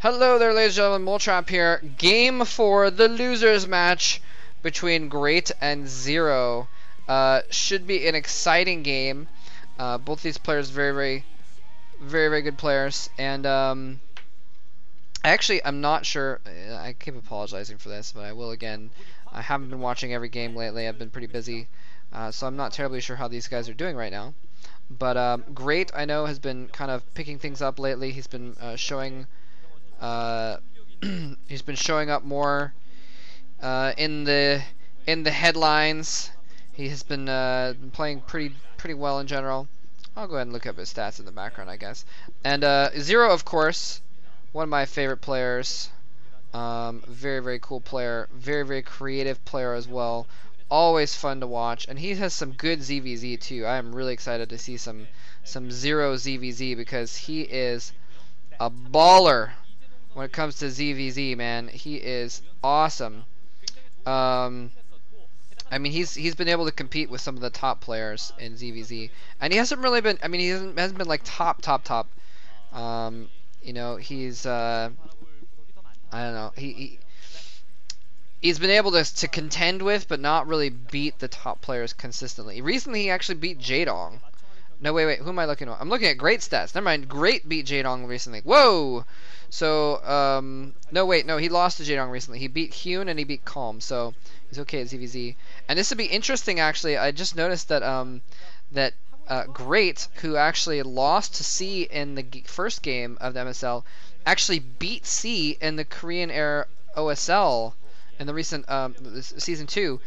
Hello there, ladies and gentlemen, Moltrap here. Game 4, the losers match between Great and Zero. Should be an exciting game. Both these players very good players. And actually, I'm not sure. I keep apologizing for this, but I will again. I haven't been watching every game lately. I've been pretty busy, so I'm not terribly sure how these guys are doing right now. But Great, I know, has been kind of picking things up lately. He's been showing. He's been showing up more in the headlines. He has been playing pretty well in general. I'll go ahead and look up his stats in the background, I guess. And Zero, of course, one of my favorite players. Very cool player. Very creative player as well. Always fun to watch, and he has some good ZVZ too. I am really excited to see some Zero ZVZ because he is a baller when it comes to ZVZ, man. He is awesome. I mean, he's been able to compete with some of the top players in ZVZ, and he hasn't really been. I mean, he hasn't been like top. You know, he's I don't know. He's been able to contend with, but not really beat the top players consistently. Recently, he actually beat Jaedong. No, wait. Who am I looking at? I'm looking at Great stats. Never mind. Great beat Jaedong recently. Whoa! So, no, wait. No, he lost to Jaedong recently. He beat Hyun and he beat Calm. So, he's okay at ZVZ. And this would be interesting, actually. I just noticed that, Great, who actually lost to C in the first game of the MSL, actually beat C in the Korean Air OSL in the recent, Season 2,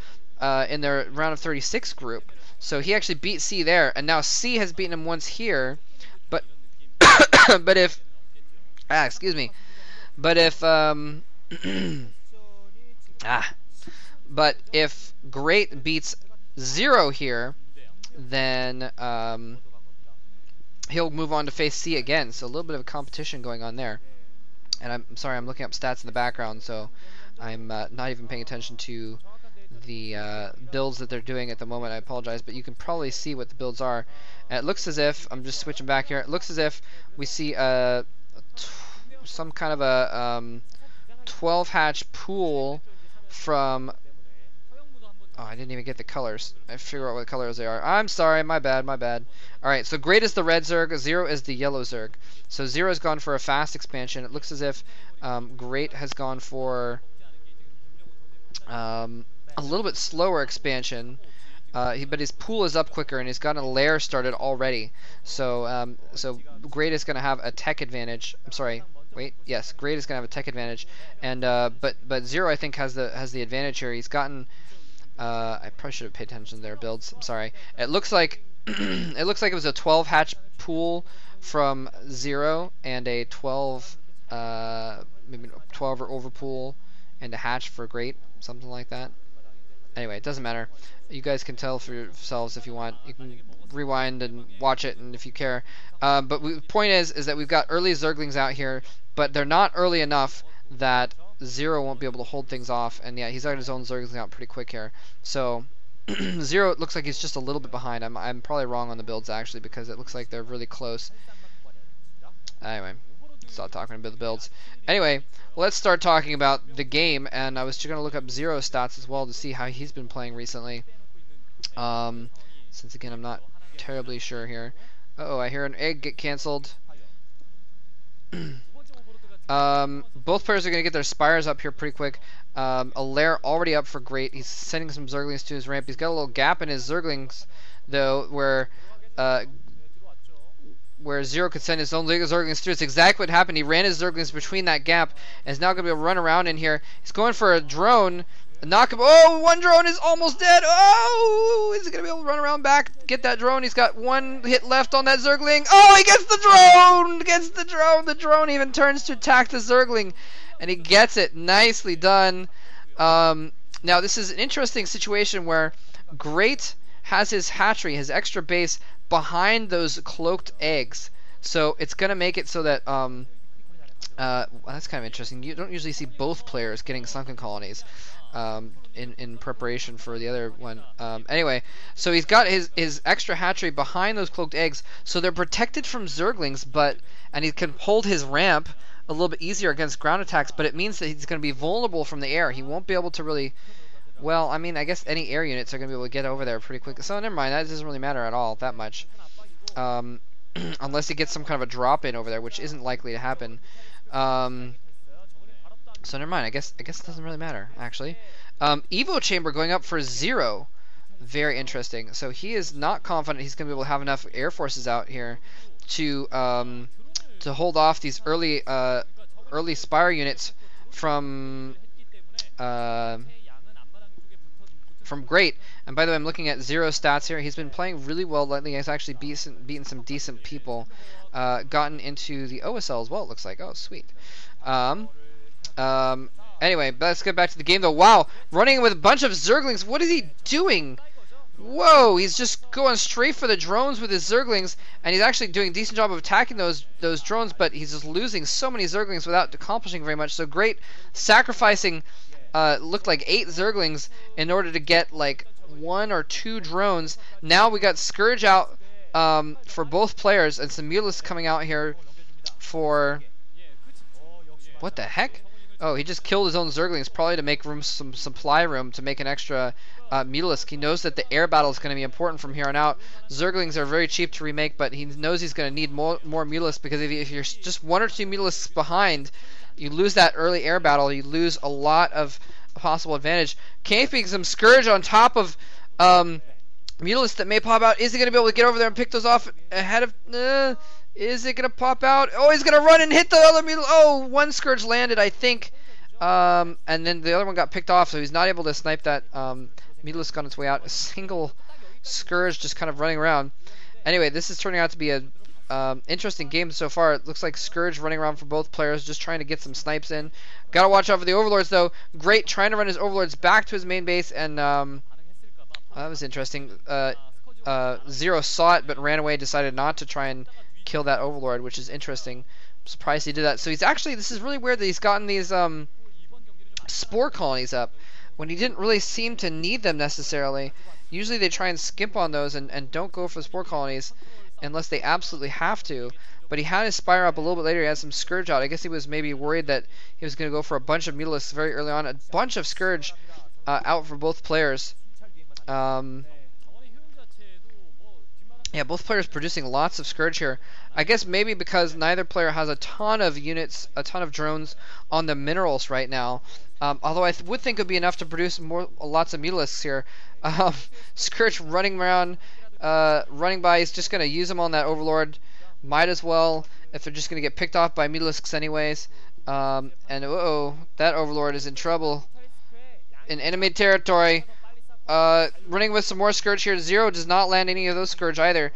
in their round of 36 group. So he actually beat C there, and now C has beaten him once here, but but if excuse me, but if but if Great beats Zero here, then he'll move on to face C again. So a little bit of a competition going on there. And I'm sorry, I'm looking up stats in the background, so I'm not even paying attention to the builds that they're doing at the moment. I apologize, but you can probably see what the builds are. And it looks as if, I'm just switching back here, it looks as if we see some kind of a 12 hatch pool from, oh, I didn't even get the colors. I figure out what colors they are. I'm sorry, my bad. Alright, so Great is the red Zerg, Zero is the yellow Zerg. So Zero has gone for a fast expansion. It looks as if Great has gone for a little bit slower expansion, but his pool is up quicker and he's got a lair started already. So so Great is going to have a tech advantage. I'm sorry. Wait. Yes, Great is going to have a tech advantage, and but Zero, I think, has the advantage here. He's gotten. I probably should have paid attention to their builds. I'm sorry. It looks like it was a 12 hatch pool from Zero and a 12 maybe 12 or over pool and a hatch for Great, something like that. Anyway, it doesn't matter. You guys can tell for yourselves if you want. You can rewind and watch it, and if you care. But the point is that we've got early Zerglings out here, but they're not early enough that Zero won't be able to hold things off. And yeah, he's got his own Zerglings out pretty quick here. So Zero, it looks like he's just a little bit behind. I'm probably wrong on the builds actually, because it looks like they're really close. Anyway, stop talking about the builds. Anyway, let's start talking about the game, and I was just going to look up Zero stats as well to see how he's been playing recently. Since again, I'm not terribly sure here. Uh-oh, I hear an egg get cancelled. Both players are going to get their spires up here pretty quick. A lair already up for Great. He's sending some Zerglings to his ramp. He's got a little gap in his Zerglings, though, where Zero could send his own Zerglings through. It's exactly what happened. He ran his Zerglings between that gap, and is now going to be able to run around in here. He's going for a drone. Knock him. Oh, one drone is almost dead. Oh, is he going to be able to run around back, get that drone? He's got one hit left on that Zergling. Oh, he gets the drone. Gets the drone. The drone even turns to attack the Zergling, and he gets it. Nicely done. Now, this is an interesting situation where Great has his hatchery, his extra base, behind those cloaked eggs. So it's going to make it so that, well, that's kind of interesting. You don't usually see both players getting sunken colonies in preparation for the other one. Anyway, so he's got his extra hatchery behind those cloaked eggs, so they're protected from Zerglings, and he can hold his ramp a little bit easier against ground attacks, but it means that he's going to be vulnerable from the air. He won't be able to really, well, I mean, I guess any air units are going to be able to get over there pretty quickly. So never mind, that doesn't really matter at all that much. Unless he gets some kind of a drop in over there, which isn't likely to happen. So never mind, I guess it doesn't really matter, actually. Evo Chamber going up for 0. Very interesting. So he is not confident he's going to be able to have enough air forces out here to hold off these early Spire units from Great. And by the way, I'm looking at Zero stats here. He's been playing really well lately. He's actually beaten some decent people, gotten into the OSL as well, it looks like. Oh, sweet. Anyway, let's get back to the game though. Wow, running with a bunch of Zerglings. What is he doing? Whoa, he's just going straight for the drones with his Zerglings, and he's actually doing a decent job of attacking those drones, but he's just losing so many Zerglings without accomplishing very much. So Great sacrificing looked like 8 Zerglings in order to get like 1 or 2 drones. Now we got Scourge out for both players, and some Mulists coming out here for... What the heck? Oh, he just killed his own Zerglings, probably to make some supply room to make an extra Mutalisk. He knows that the air battle is going to be important from here on out. Zerglings are very cheap to remake, but he knows he's going to need more Mutalisks, because if you're just 1 or 2 Mutalisks behind, you lose that early air battle. You lose a lot of possible advantage. Camping some Scourge on top of Mutalisks that may pop out. Is he going to be able to get over there and pick those off ahead of... Is it going to pop out? Oh, he's going to run and hit the other Mutal. Oh, 1 Scourge landed, I think. And then the other one got picked off, so he's not able to snipe that Mutalisk on its way out. A single Scourge just kind of running around. Anyway, this is turning out to be a interesting game so far. It looks like Scourge running around for both players, just trying to get some snipes in. Gotta watch out for the Overlords, though. Great, trying to run his Overlords back to his main base, and that was interesting. Zero saw it, but ran away, decided not to try and kill that Overlord, which is interesting. I'm surprised he did that. So he's actually, this is really weird that he's gotten these spore colonies up when he didn't really seem to need them necessarily. Usually they try and skimp on those and don't go for the spore colonies unless they absolutely have to. But he had his Spire up a little bit later. He had some Scourge out. I guess he was maybe worried that he was going to go for a bunch of Mutalisks very early on. A bunch of Scourge out for both players. Yeah, both players producing lots of Scourge here. I guess maybe because neither player has a ton of units, a ton of drones on the minerals right now. Although I would think it would be enough to produce lots of Mutalisks here. Scourge running around, running by. He's just going to use them on that Overlord. Might as well, if they're just going to get picked off by Mutalisks anyways. And uh-oh, that Overlord is in trouble. In enemy territory. Running with some more Scourge here. Zero does not land any of those Scourge either.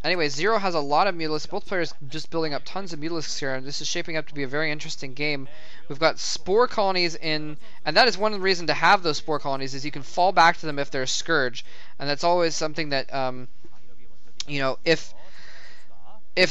Anyway, Zero has a lot of Mutalisks. Both players just building up tons of Mutalisks here, and this is shaping up to be a very interesting game. We've got Spore colonies in, and that is one of the reasons to have those Spore colonies, is you can fall back to them if they're Scourge, and that's always something that, you know, if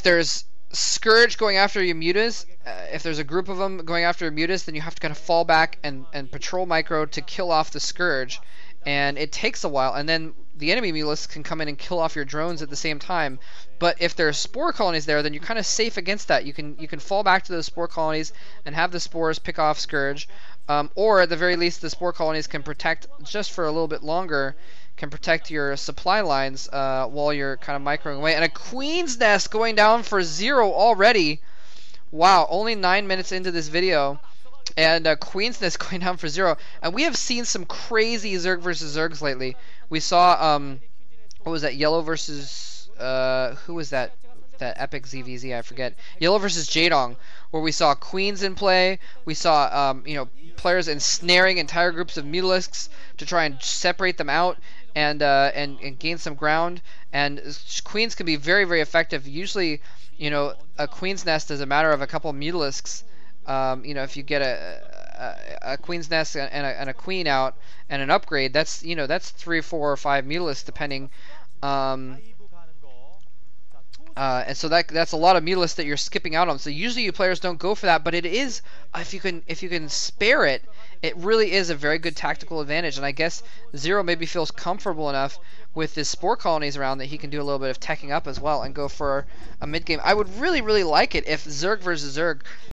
there's Scourge going after your Mutas, if there's a group of them going after a Mutas, then you have to kind of fall back and patrol micro to kill off the Scourge, and it takes a while, and then the enemy Mutalisks can come in and kill off your drones at the same time. But if there are spore colonies there, then you're kind of safe against that. You can fall back to those spore colonies and have the spores pick off Scourge, or at the very least the spore colonies can protect just for a little bit longer, can protect your supply lines while you're kind of microing away. And a Queen's Nest going down for Zero already. Wow, only 9 minutes into this video. And Queen's Nest going down for Zero. And we have seen some crazy Zerg versus Zergs lately. We saw, what was that, Yellow versus, who was that epic ZVZ, I forget. Yellow versus Jadong, where we saw Queens in play. We saw, you know, players ensnaring entire groups of Mutalisks to try and separate them out and gain some ground. And Queens can be very, very effective. Usually, you know, a Queen's Nest is a matter of a couple of Mutalisks. You know, if you get a Queen's Nest and a Queen out and an upgrade, that's, you know, that's 3, 4, or 5 Mutalisks depending And so that's a lot of Mutalisk that you're skipping out on. So usually you players don't go for that, but it is, if you can spare it, it really is a very good tactical advantage. And I guess Zero maybe feels comfortable enough with his Spore Colonies around that he can do a little bit of teching up as well and go for a mid game. I would really like it if Zerg versus Zerg